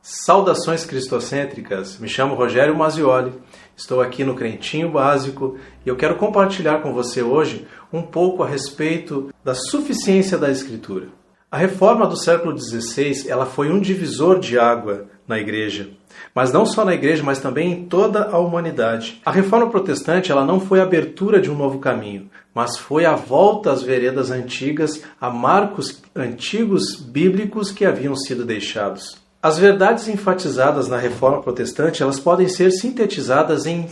Saudações cristocêntricas, me chamo Rogério Mazioli, estou aqui no Crentinho Básico e eu quero compartilhar com você hoje um pouco a respeito da suficiência da Escritura. A reforma do século XVI ela foi um divisor de água na igreja, mas não só na igreja, mas também em toda a humanidade. A reforma protestante ela não foi a abertura de um novo caminho, mas foi a volta às veredas antigas, a marcos antigos bíblicos que haviam sido deixados. As verdades enfatizadas na Reforma Protestante elas podem ser sintetizadas em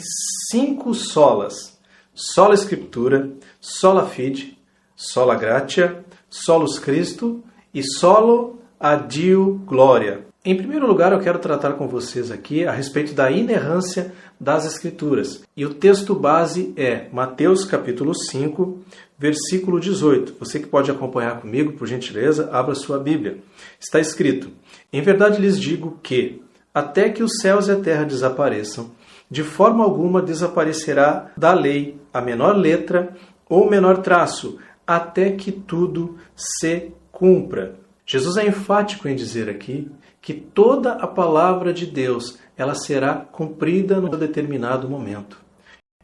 5 solas: sola Scriptura, sola fide, sola gratia, solus Christo e solo addio gloria. Em primeiro lugar, eu quero tratar com vocês aqui a respeito da inerrância das Escrituras. E o texto base é Mateus capítulo 5, versículo 18. Você que pode acompanhar comigo, por gentileza, abra sua Bíblia. Está escrito: em verdade lhes digo que, até que os céus e a terra desapareçam, de forma alguma desaparecerá da lei a menor letra ou menor traço, até que tudo se cumpra. Jesus é enfático em dizer aqui que toda a palavra de Deus ela será cumprida num determinado momento.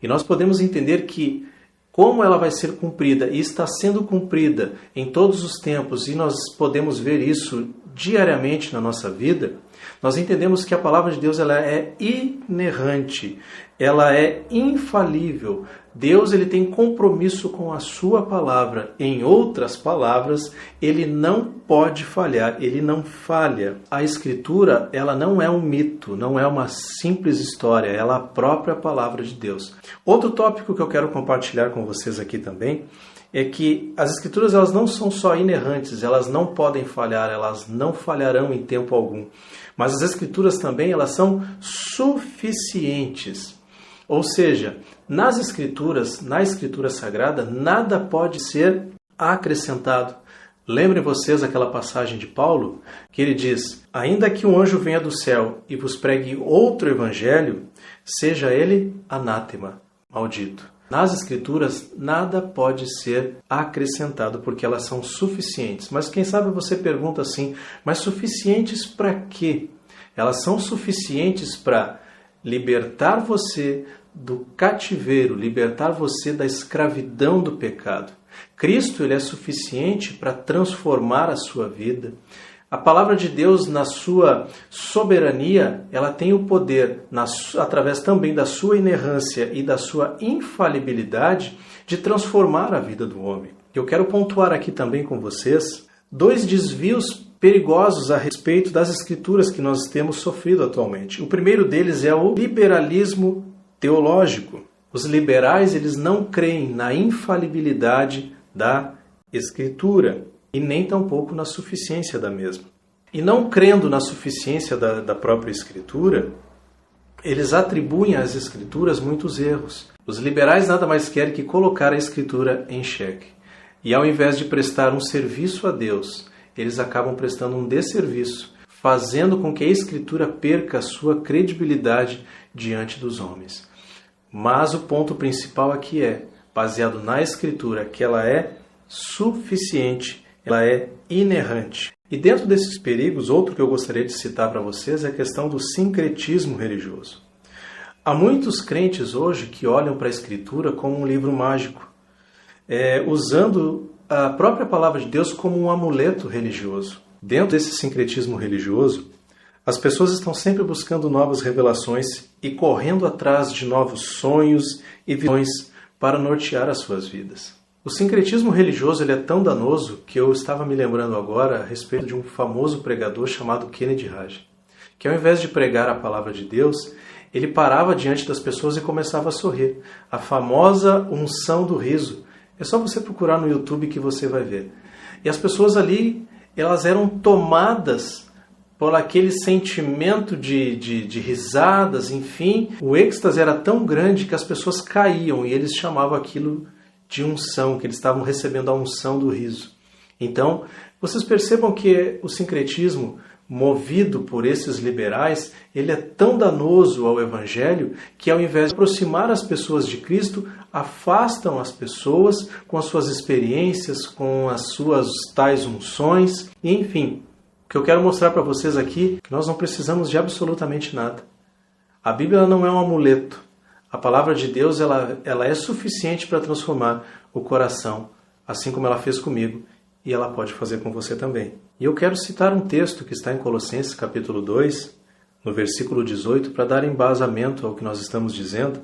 E nós podemos entender que como ela vai ser cumprida e está sendo cumprida em todos os tempos, e nós podemos ver isso diariamente na nossa vida, nós entendemos que a palavra de Deus ela é inerrante, ela é infalível. Deus ele tem compromisso com a sua palavra. Em outras palavras, ele não pode falhar, ele não falha. A Escritura ela não é um mito, não é uma simples história, ela é a própria palavra de Deus. Outro tópico que eu quero compartilhar com vocês aqui também é que as Escrituras elas não são só inerrantes, elas não podem falhar, elas não falharão em tempo algum. Mas as Escrituras também elas são suficientes. Ou seja, nas Escrituras, na Escritura Sagrada, nada pode ser acrescentado. Lembrem vocês aquela passagem de Paulo, que ele diz: ainda que um anjo venha do céu e vos pregue outro evangelho, seja ele anátema, maldito. Nas Escrituras, nada pode ser acrescentado, porque elas são suficientes. Mas quem sabe você pergunta assim, mas suficientes para quê? Elas são suficientes para libertar você do cativeiro, libertar você da escravidão do pecado. Cristo ele é suficiente para transformar a sua vida. A palavra de Deus, na sua soberania, ela tem o poder, através também da sua inerrância e da sua infalibilidade, de transformar a vida do homem. Eu quero pontuar aqui também com vocês 2 desvios perigosos a respeito das Escrituras que nós temos sofrido atualmente. O primeiro deles é o liberalismo teológico. Os liberais eles não creem na infalibilidade da Escritura e nem tampouco na suficiência da mesma. E não crendo na suficiência da própria Escritura, eles atribuem às Escrituras muitos erros. Os liberais nada mais querem que colocar a Escritura em xeque. E ao invés de prestar um serviço a Deus, eles acabam prestando um desserviço, fazendo com que a Escritura perca a sua credibilidade diante dos homens. Mas o ponto principal aqui é, baseado na Escritura, que ela é suficiente, ela é inerrante. E dentro desses perigos, outro que eu gostaria de citar para vocês é a questão do sincretismo religioso. Há muitos crentes hoje que olham para a Escritura como um livro mágico, usando a própria palavra de Deus como um amuleto religioso. Dentro desse sincretismo religioso, as pessoas estão sempre buscando novas revelações e correndo atrás de novos sonhos e visões para nortear as suas vidas. O sincretismo religioso ele é tão danoso que eu estava me lembrando agora a respeito de um famoso pregador chamado Kennedy Hagin, que ao invés de pregar a palavra de Deus, ele parava diante das pessoas e começava a sorrir. A famosa unção do riso. É só você procurar no YouTube que você vai ver. E as pessoas ali, elas eram tomadas por aquele sentimento de risadas, enfim. O êxtase era tão grande que as pessoas caíam e eles chamavam aquilo de unção, que eles estavam recebendo a unção do riso. Então, vocês percebam que o sincretismo, movido por esses liberais, ele é tão danoso ao Evangelho que ao invés de aproximar as pessoas de Cristo, afastam as pessoas com as suas experiências, com as suas tais unções, e, enfim. O que eu quero mostrar para vocês aqui é que nós não precisamos de absolutamente nada. A Bíblia não é um amuleto. A palavra de Deus ela é suficiente para transformar o coração, assim como ela fez comigo, e ela pode fazer com você também. E eu quero citar um texto que está em Colossenses capítulo 2, no versículo 18, para dar embasamento ao que nós estamos dizendo,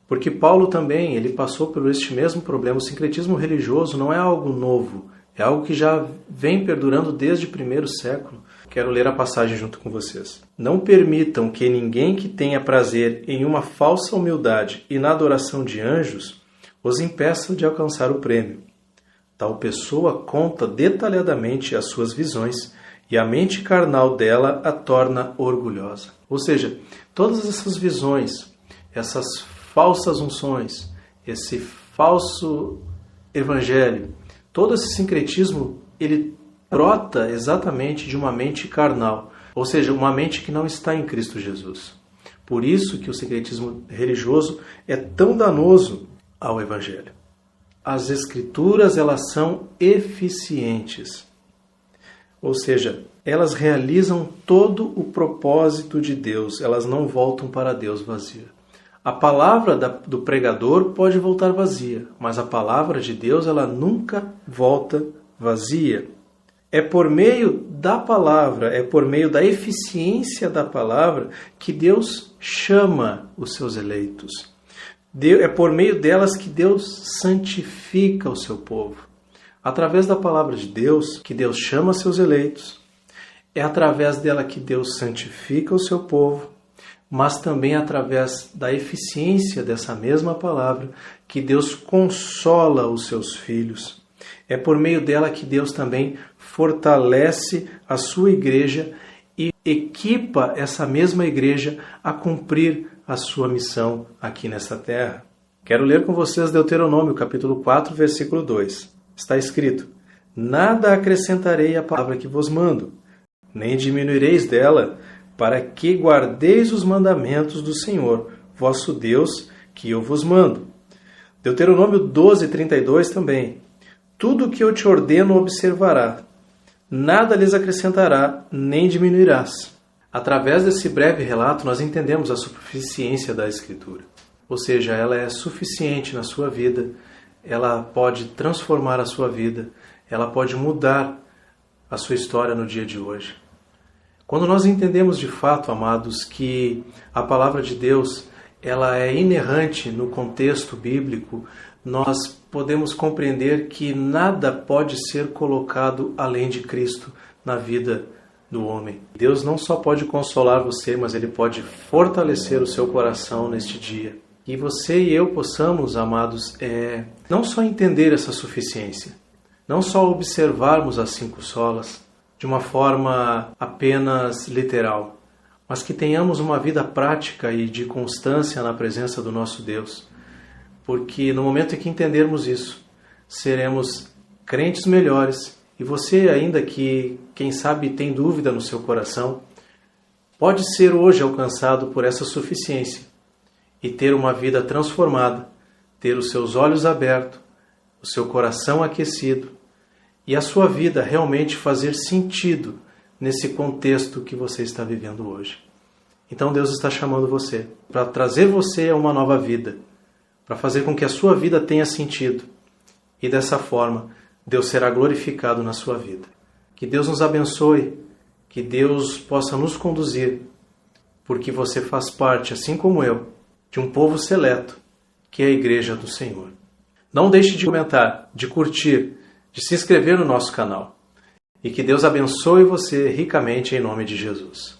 porque Paulo também ele passou por este mesmo problema. O sincretismo religioso não é algo novo, é algo que já vem perdurando desde o primeiro século. Quero ler a passagem junto com vocês. Não permitam que ninguém que tenha prazer em uma falsa humildade e na adoração de anjos os impeça de alcançar o prêmio. Tal pessoa conta detalhadamente as suas visões e a mente carnal dela a torna orgulhosa. Ou seja, todas essas visões, essas falsas unções, esse falso evangelho, todo esse sincretismo, ele brota exatamente de uma mente carnal, ou seja, uma mente que não está em Cristo Jesus. Por isso que o sincretismo religioso é tão danoso ao evangelho. As escrituras, elas são eficientes. Ou seja, elas realizam todo o propósito de Deus, elas não voltam para Deus vazia. A palavra do pregador pode voltar vazia, mas a palavra de Deus ela nunca volta vazia. É por meio da palavra, é por meio da eficiência da palavra que Deus chama os seus eleitos. É por meio delas que Deus santifica o seu povo. Através da palavra de Deus que Deus chama seus eleitos. É através dela que Deus santifica o seu povo, mas também através da eficiência dessa mesma palavra que Deus consola os seus filhos. É por meio dela que Deus também fortalece a sua igreja e equipa essa mesma igreja a cumprir a sua missão aqui nesta terra. Quero ler com vocês Deuteronômio, capítulo 4, versículo 2. Está escrito: Nada acrescentarei à palavra que vos mando, nem diminuireis dela, para que guardeis os mandamentos do Senhor, vosso Deus, que eu vos mando. Deuteronômio 12, 32 também. Tudo o que eu te ordeno observará, nada lhes acrescentará, nem diminuirás. Através desse breve relato, nós entendemos a suficiência da Escritura. Ou seja, ela é suficiente na sua vida, ela pode transformar a sua vida, ela pode mudar a sua história no dia de hoje. Quando nós entendemos de fato, amados, que a palavra de Deus ela é inerrante no contexto bíblico, nós podemos compreender que nada pode ser colocado além de Cristo na vida do homem. Deus não só pode consolar você, mas Ele pode fortalecer o seu coração neste dia. E você e eu possamos, amados, não só entender essa suficiência, não só observarmos as 5 solas de uma forma apenas literal, mas que tenhamos uma vida prática e de constância na presença do nosso Deus. Porque no momento em que entendermos isso, seremos crentes melhores. E você ainda que, quem sabe, tem dúvida no seu coração, pode ser hoje alcançado por essa suficiência e ter uma vida transformada, ter os seus olhos abertos, o seu coração aquecido e a sua vida realmente fazer sentido nesse contexto que você está vivendo hoje. Então Deus está chamando você para trazer você a uma nova vida, para fazer com que a sua vida tenha sentido. E dessa forma, Deus será glorificado na sua vida. Que Deus nos abençoe, que Deus possa nos conduzir, porque você faz parte, assim como eu, de um povo seleto, que é a Igreja do Senhor. Não deixe de comentar, de curtir, de se inscrever no nosso canal. E que Deus abençoe você ricamente em nome de Jesus.